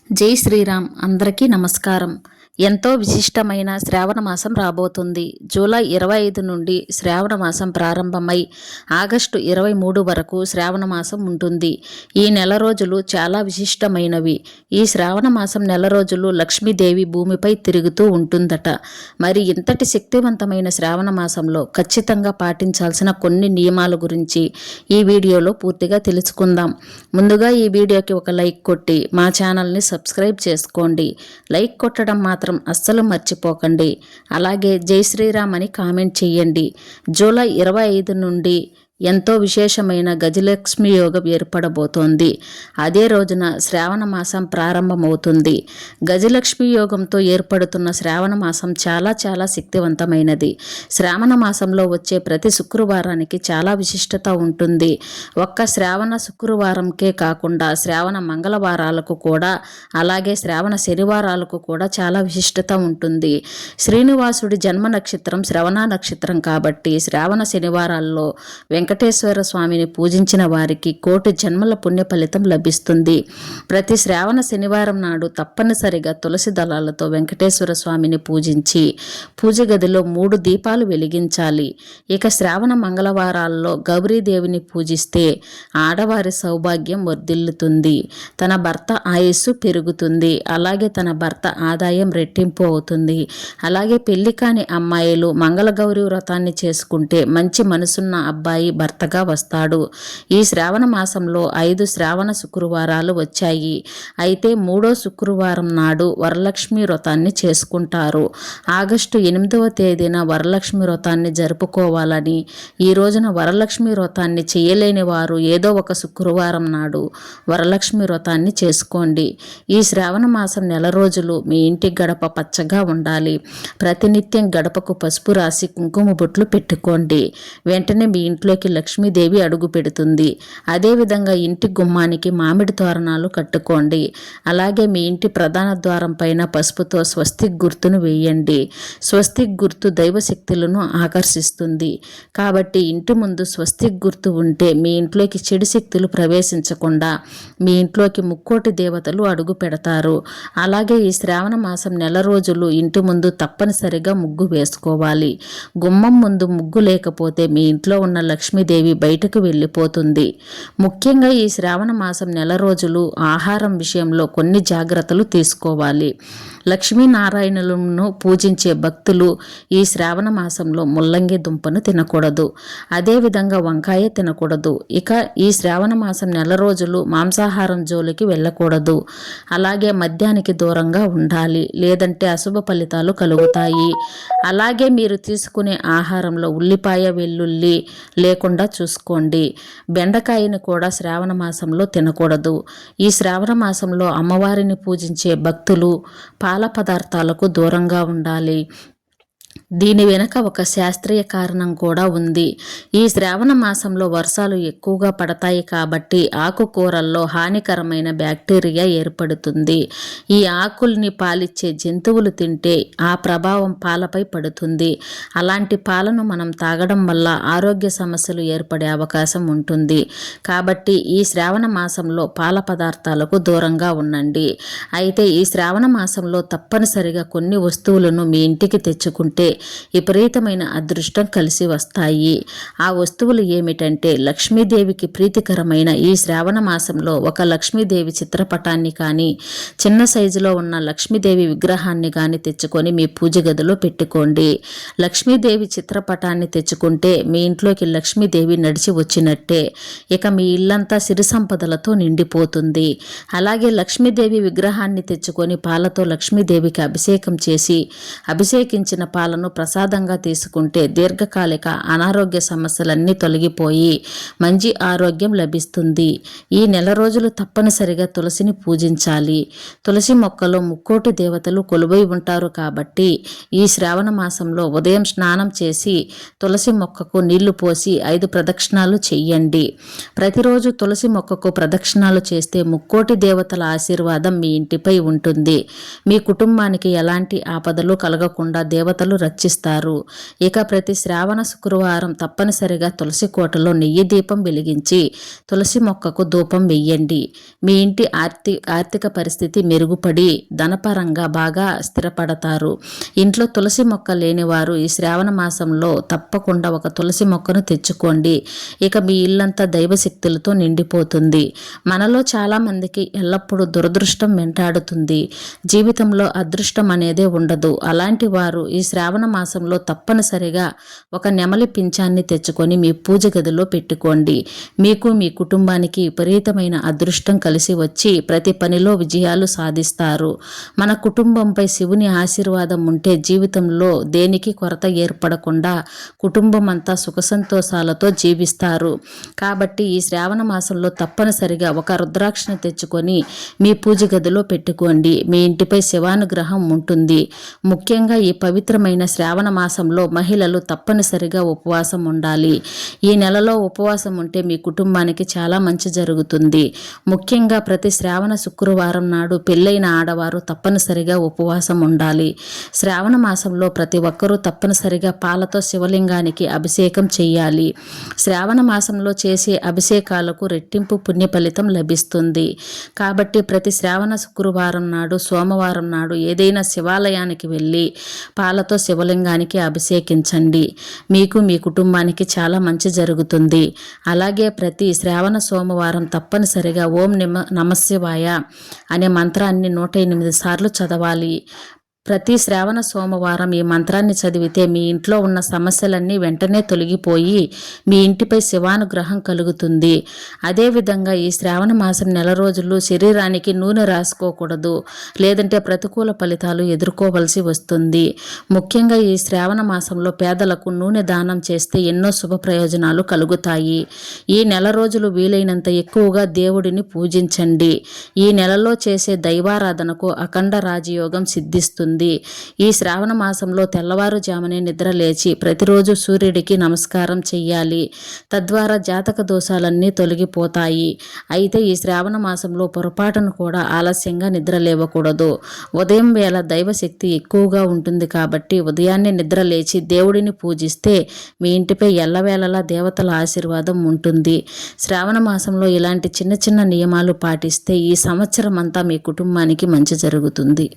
జై శ్రీరామ్. అందరికీ నమస్కారం. ఎంతో విశిష్టమైన శ్రావణ మాసం రాబోతుంది. జూలై 25 నుండి శ్రావణ మాసం ప్రారంభమై ఆగస్టు 23 వరకు శ్రావణ మాసం ఉంటుంది. ఈ నెల రోజులు చాలా విశిష్టమైనవి. ఈ శ్రావణ మాసం నెల రోజులు లక్ష్మీదేవి భూమిపై తిరుగుతూ ఉంటుందట. మరి ఇంతటి శక్తివంతమైన శ్రావణ మాసంలో ఖచ్చితంగా పాటించాల్సిన కొన్ని నియమాల గురించి ఈ వీడియోలో పూర్తిగా తెలుసుకుందాం. ముందుగా ఈ వీడియోకి ఒక లైక్ కొట్టి మా ఛానల్ని సబ్స్క్రైబ్ చేసుకోండి. లైక్ కొట్టడం మాత్రం అస్సలు మర్చిపోకండి. అలాగే జై శ్రీరామ్ అని కామెంట్ చేయండి. జూలై 25 నుండి ఎంతో విశేషమైన గజలక్ష్మి యోగం ఏర్పడబోతోంది. అదే రోజున శ్రావణ మాసం ప్రారంభమవుతుంది. గజలక్ష్మి యోగంతో ఏర్పడుతున్న శ్రావణ మాసం చాలా చాలా శక్తివంతమైనది. శ్రావణ మాసంలో వచ్చే ప్రతి శుక్రవారానికి చాలా విశిష్టత ఉంటుంది. ఒక్క శ్రావణ శుక్రవారంకే కాకుండా శ్రావణ మంగళవారాలకు కూడా, అలాగే శ్రావణ శనివారాలకు కూడా చాలా విశిష్టత ఉంటుంది. శ్రీనివాసుడి జన్మ నక్షత్రం శ్రవణ నక్షత్రం కాబట్టి శ్రావణ శనివారాల్లో వెంకటేశ్వర స్వామిని పూజించిన వారికి కోటి జన్మల పుణ్య ఫలితం లభిస్తుంది. ప్రతి శ్రావణ శనివారం నాడు తప్పనిసరిగా తులసి దళాలతో వెంకటేశ్వర స్వామిని పూజించి పూజ గదిలో 3 దీపాలు వెలిగించాలి. ఇక శ్రావణ మంగళవారాల్లో గౌరీదేవిని పూజిస్తే ఆడవారి సౌభాగ్యం వర్ధిల్లుతుంది. తన భర్త ఆయుస్సు పెరుగుతుంది. అలాగే తన భర్త ఆదాయం రెట్టింపు అవుతుంది. అలాగే పెళ్లి కాని అమ్మాయిలు మంగళగౌరి వ్రతాన్ని చేసుకుంటే మంచి మనసున్న అబ్బాయి భర్తగా వస్తాడు. ఈ శ్రావణ మాసంలో 5 శ్రావణ శుక్రవారాలు వచ్చాయి. అయితే 3వ శుక్రవారం నాడు వరలక్ష్మి వ్రతాన్ని చేసుకుంటారు. ఆగస్టు 8వ తేదీన వరలక్ష్మి వ్రతాన్ని జరుపుకోవాలని, ఈ రోజున వరలక్ష్మి వ్రతాన్ని చేయలేని వారు ఏదో ఒక శుక్రవారం నాడు వరలక్ష్మి వ్రతాన్ని చేసుకోండి. ఈ శ్రావణ మాసం నెల రోజులు మీ ఇంటి గడప పచ్చగా ఉండాలి. ప్రతినిత్యం గడపకు పసుపు రాసి కుంకుమ బొట్లు పెట్టుకోండి. వెంటనే మీ ఇంట్లోకి లక్ష్మీదేవి అడుగు పెడుతుంది. అదేవిధంగా ఇంటి గుమ్మానికి మామిడి తోరణాలు కట్టుకోండి. అలాగే మీ ఇంటి ప్రధాన ద్వారం పైన పసుపుతో స్వస్తిక్ గుర్తును వేయండి. స్వస్తిక్ గుర్తు దైవశక్తులను ఆకర్షిస్తుంది. కాబట్టి ఇంటి ముందు స్వస్తిక్ గుర్తు ఉంటే మీ ఇంట్లోకి చెడు శక్తులు ప్రవేశించకుండా మీ ఇంట్లోకి ముక్కోటి దేవతలు అడుగు పెడతారు. అలాగే ఈ శ్రావణ మాసం నెల రోజులు ఇంటి ముందు తప్పనిసరిగా ముగ్గు వేసుకోవాలి. గుమ్మం ముందు ముగ్గు లేకపోతే మీ ఇంట్లో ఉన్న లక్ష్మీదేవి బయటకు వెళ్ళిపోతుంది. ముఖ్యంగా ఈ శ్రావణ మాసం నెల రోజులు ఆహారం విషయంలో కొన్ని జాగ్రత్తలు తీసుకోవాలి. లక్ష్మీనారాయణులను పూజించే భక్తులు ఈ శ్రావణ మాసంలో ముల్లంగి దుంపను తినకూడదు. అదేవిధంగా వంకాయ తినకూడదు. ఇక ఈ శ్రావణ మాసం నెల రోజులు మాంసాహారం జోలికి వెళ్ళకూడదు. అలాగే మద్యానికి దూరంగా ఉండాలి, లేదంటే అశుభ ఫలితాలు కలుగుతాయి. అలాగే మీరు తీసుకునే ఆహారంలో ఉల్లిపాయ వెల్లుల్లి లేకుండా చూసుకోండి. బెండకాయని కూడా శ్రావణ మాసంలో తినకూడదు. ఈ శ్రావణ మాసంలో అమ్మవారిని పూజించే భక్తులు పాల పదార్థాలకు దూరంగా ఉండాలి. దీని వెనుక ఒక శాస్త్రీయ కారణం కూడా ఉంది. ఈ శ్రావణ మాసంలో వర్షాలు ఎక్కువగా పడతాయి కాబట్టి ఆకుకూరల్లో హానికరమైన బ్యాక్టీరియా ఏర్పడుతుంది. ఈ ఆకుల్ని పాలిచ్చే జంతువులు తింటే ఆ ప్రభావం పాలపై పడుతుంది. అలాంటి పాలను మనం తాగడం వల్ల ఆరోగ్య సమస్యలు ఏర్పడే అవకాశం ఉంటుంది. కాబట్టి ఈ శ్రావణ మాసంలో పాల పదార్థాలకు దూరంగా ఉండండి. అయితే ఈ శ్రావణ మాసంలో తప్పనిసరిగా కొన్ని వస్తువులను మీ ఇంటికి తెచ్చుకుంటే విపరీతమైన అదృష్టం కలిసి వస్తాయి. ఆ వస్తువులు ఏమిటంటే లక్ష్మీదేవికి ప్రీతికరమైన ఈ శ్రావణ మాసంలో ఒక లక్ష్మీదేవి చిత్రపటాన్ని కానీ, చిన్న సైజులో ఉన్న లక్ష్మీదేవి విగ్రహాన్ని కానీ తెచ్చుకొని మీ పూజ గదిలో పెట్టుకోండి. లక్ష్మీదేవి చిత్రపటాన్ని తెచ్చుకుంటే మీ ఇంట్లోకి లక్ష్మీదేవి నడిచి వచ్చినట్టే. ఇక మీ ఇల్లంతా సిరి సంపదలతో నిండిపోతుంది. అలాగే లక్ష్మీదేవి విగ్రహాన్ని తెచ్చుకొని పాలతో లక్ష్మీదేవికి అభిషేకం చేసి అభిషేకించిన పాలను ప్రసాదంగా తీసుకుంటే దీర్ఘకాలిక అనారోగ్య సమస్యలన్నీ తొలగిపోయి మంచి ఆరోగ్యం లభిస్తుంది. ఈ నెల రోజులు తప్పనిసరిగా తులసిని పూజించాలి. తులసి మొక్కలో ముక్కోటి దేవతలు కొలువై ఉంటారు కాబట్టి ఈ శ్రావణ మాసంలో ఉదయం స్నానం చేసి తులసి మొక్కకు నీళ్లు పోసి 5 ప్రదక్షిణాలు చెయ్యండి. ప్రతిరోజు తులసి మొక్కకు ప్రదక్షిణాలు చేస్తే ముక్కోటి దేవతల ఆశీర్వాదం మీ ఇంటిపై ఉంటుంది. మీ కుటుంబానికి ఎలాంటి ఆపదలు కలగకుండా దేవతలు రక్షిస్తారు. ఇక ప్రతి శ్రావణ శుక్రవారం తప్పనిసరిగా తులసి కోటలో నెయ్యి దీపం వెలిగించి తులసి మొక్కకు ధూపం వెయ్యండి. మీ ఇంటి ఆర్థిక పరిస్థితి మెరుగుపడి ధనపరంగా బాగా స్థిరపడతారు. ఇంట్లో తులసి మొక్క లేనివారు ఈ శ్రావణ మాసంలో తప్పకుండా ఒక తులసి మొక్కను తెచ్చుకోండి. ఇక మీ ఇల్లంతా దైవశక్తులతో నిండిపోతుంది. మనలో చాలామందికి ఎల్లప్పుడూ దురదృష్టం వెంటాడుతుంది. జీవితంలో అదృష్టం అనేదే ఉండదు. అలాంటి వారు ఈ శ్రావణ మాసంలో తప్పనిసరిగా ఒక నెమలి పింఛాన్ని తెచ్చుకొని మీ పూజ గదిలో పెట్టుకోండి. మీకు మీ కుటుంబానికి విపరీతమైన అదృష్టం కలిసి వచ్చి ప్రతి పనిలో విజయాలు సాధిస్తారు. మన కుటుంబంపై శివుని ఆశీర్వాదం ఉంటే జీవితంలో దేనికి కొరత ఏర్పడకుండా కుటుంబం అంతా సుఖ సంతోషాలతో జీవిస్తారు. కాబట్టి ఈ శ్రావణ మాసంలో తప్పనిసరిగా ఒక రుద్రాక్షను తెచ్చుకొని మీ పూజ గదిలో పెట్టుకోండి. మీ ఇంటిపై శివానుగ్రహం ఉంటుంది. ముఖ్యంగా ఈ పవిత్రమైన శ్రావణ మాసంలో మహిళలు తప్పనిసరిగా ఉపవాసం ఉండాలి. ఈ నెలలో ఉపవాసం ఉంటే మీ కుటుంబానికి చాలా మంచి జరుగుతుంది. ముఖ్యంగా ప్రతి శ్రావణ శుక్రవారం నాడు పెళ్ళైన ఆడవారు తప్పనిసరిగా ఉపవాసం ఉండాలి. శ్రావణ మాసంలో ప్రతి ఒక్కరూ తప్పనిసరిగా పాలతో శివలింగానికి అభిషేకం చేయాలి. శ్రావణ మాసంలో చేసే అభిషేకాలకు రెట్టింపు పుణ్య ఫలితం లభిస్తుంది. కాబట్టి ప్రతి శ్రావణ శుక్రవారం నాడు సోమవారం నాడు ఏదైనా శివాలయానికి వెళ్ళి పాలతో శివలింగానికి అభిషేకించండి. మీకు మీ కుటుంబానికి చాలా మంచి జరుగుతుంది. అలాగే ప్రతి శ్రావణ సోమవారం తప్పనిసరిగా ఓం నమశివాయ అనే మంత్రాన్ని 108 సార్లు చదవాలి. ప్రతి శ్రావణ సోమవారం ఈ మంత్రాన్ని చదివితే మీ ఇంట్లో ఉన్న సమస్యలన్నీ వెంటనే తొలగిపోయి మీ ఇంటిపై శివానుగ్రహం కలుగుతుంది. అదేవిధంగా ఈ శ్రావణ మాసం నెల రోజులు శరీరానికి నూనె రాసుకోకూడదు, లేదంటే ప్రతికూల ఫలితాలు ఎదుర్కోవలసి వస్తుంది. ముఖ్యంగా ఈ శ్రావణ మాసంలో పేదలకు నూనె దానం చేస్తే ఎన్నో శుభ ప్రయోజనాలు కలుగుతాయి. ఈ నెల రోజులు వీలైనంత ఎక్కువగా దేవుడిని పూజించండి. ఈ నెలలో చేసే దైవారాధనకు అఖండ రాజయోగం సిద్ధిస్తుంది. ఈ శ్రావణ మాసంలో తెల్లవారుజామునే నిద్ర లేచి ప్రతిరోజు సూర్యుడికి నమస్కారం చెయ్యాలి. తద్వారా జాతక దోషాలన్నీ తొలగిపోతాయి. అయితే ఈ శ్రావణ మాసంలో పొరపాటును కూడా ఆలస్యంగా నిద్ర లేవకూడదు. ఉదయం వేళ దైవశక్తి ఎక్కువగా ఉంటుంది కాబట్టి ఉదయాన్నే నిద్ర లేచి దేవుడిని పూజిస్తే మీ ఇంటిపై ఎల్లవేళలా దేవతల ఆశీర్వాదం ఉంటుంది. శ్రావణ మాసంలో ఇలాంటి చిన్న చిన్న నియమాలు పాటిస్తే ఈ సంవత్సరం అంతా మీ కుటుంబానికి మంచి జరుగుతుంది.